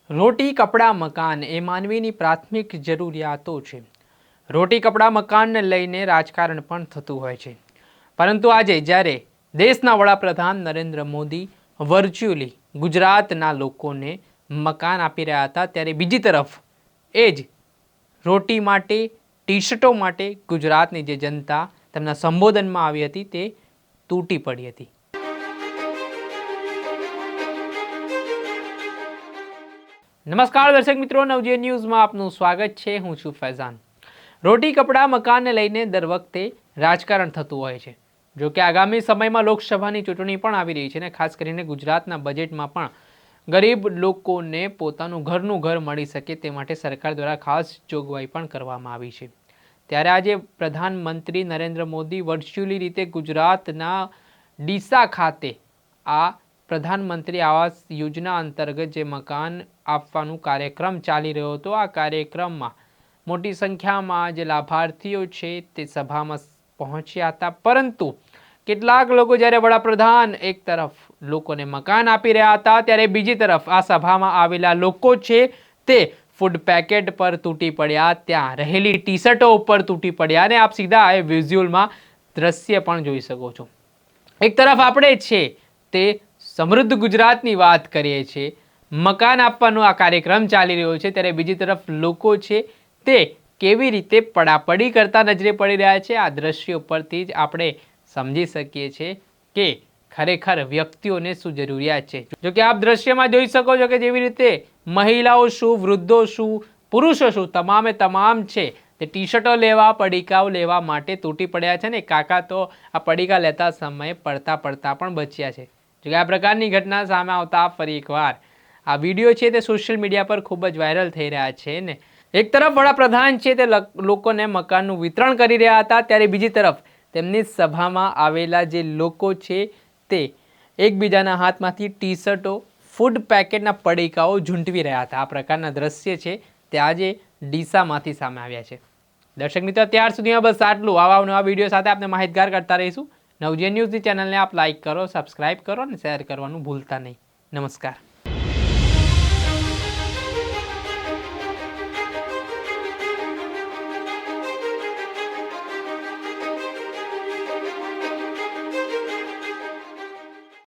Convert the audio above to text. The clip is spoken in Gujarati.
રોટી કપડાં મકાન એ માનવીની પ્રાથમિક જરૂરિયાતો છે। રોટી કપડાં મકાનને લઈને રાજકારણ પણ થતું હોય છે, પરંતુ આજે જ્યારે દેશના વડાપ્રધાન નરેન્દ્ર મોદી વર્ચ્યુઅલી ગુજરાતના લોકોને મકાન આપી રહ્યા હતા, ત્યારે બીજી તરફ એ જ રોટી માટે, ટી શર્ટો માટે ગુજરાતની જે જનતા તેમના સંબોધનમાં આવી હતી તે તૂટી પડી હતી। નમસ્કાર દર્શક મિત્રો, નવજીવન ન્યૂઝમાં આપનું સ્વાગત છે। હું છું ફૈઝાન। રોટી કપડાં મકાનને લઈને દર વખતે રાજકારણ થતું હોય છે। જો કે આગામી સમયમાં લોકસભાની ચૂંટણી પણ આવી રહી છે અને ખાસ કરીને ગુજરાતના બજેટમાં પણ ગરીબ લોકોને પોતાનું ઘરનું ઘર મળી શકે તે માટે સરકાર દ્વારા ખાસ જોગવાઈ પણ કરવામાં આવી છે। ત્યારે આજે પ્રધાનમંત્રી નરેન્દ્ર મોદી વર્ચ્યુઅલી રીતે ગુજરાતના ડીસા ખાતે આ પ્રધાનમંત્રી આવાસ યોજના અંતર્ગત જે મકાન આપવાનો કાર્યક્રમ ચાલી રહ્યો હતો, આ કાર્યક્રમમાં મોટી સંખ્યામાં જે લાભાર્થીઓ છે તે સભામાં પહોંચ્યા હતા, પરંતુ કેટલાક લોકો જ્યારે વડાપ્રધાન એક તરફ લોકોને મકાન આપી રહ્યા હતા, ત્યારે બીજી તરફ આ સભામાં આવેલા લોકો છે તે ફૂડ પેકેટ પર તૂટી પડ્યા, ત્યાં રહેલી ટી શર્ટો ઉપર તૂટી પડ્યા અને આપ સીધા એ વિઝ્યુઅલમાં દ્રશ્ય પણ જોઈ શકો છો। એક તરફ આપણે છે તે સમૃદ્ધ ગુજરાતની વાત કરીએ છીએ, મકાન આપવાનો આ કાર્યક્રમ ચાલી રહ્યો છે, ત્યારે બીજી તરફ લોકો છે તે કેવી રીતે પડાપડી કરતા નજરે પડી રહ્યા છે, આ દ્રશ્યો પરથી જ આપણે સમજી શકીએ છીએ કે ખરેખર વ્યક્તિઓને શું જરૂરિયાત છે। જો કે આપ દ્રશ્યમાં જોઈ શકો છો કે જેવી રીતે મહિલાઓ શું, વૃદ્ધો શું, પુરુષો શું, તમામે તમામ છે તે ટી શર્ટો લેવા, પડીકાઓ લેવા માટે તૂટી પડ્યા છે ને કાકા તો આ પડીકા લેતા સમયે પડતા પણ બચ્યા છે। જો કે આ પ્રકારની ઘટના સામે આવતા ફરી એકવાર આ વિડીયો છે તે સોશિયલ મીડિયા પર ખૂબ જ વાયરલ થઈ રહ્યા છે ને એક તરફ વડાપ્રધાન છે તે લોકોને મકાનનું વિતરણ કરી રહ્યા હતા, ત્યારે બીજી તરફ તેમની સભામાં આવેલા જે લોકો છે તે એકબીજાના હાથમાંથી ટી શર્ટો, ફૂડ પેકેટના પડીકાઓ ઝૂંટવી રહ્યા હતા। આ પ્રકારના દ્રશ્ય છે તે આજે ડીસામાંથી સામે આવ્યા છે। દર્શક મિત્રો, ત્યાર સુધીમાં બસ આટલું। આવા નવા વિડીયો સાથે આપણે માહિતગાર કરતા રહીશું। નવજીવન ન્યૂઝની ચેનલને આપ લાઇક કરો, સબસ્ક્રાઇબ કરો અને શેર કરવાનું ભૂલતા નહીં। નમસ્કાર।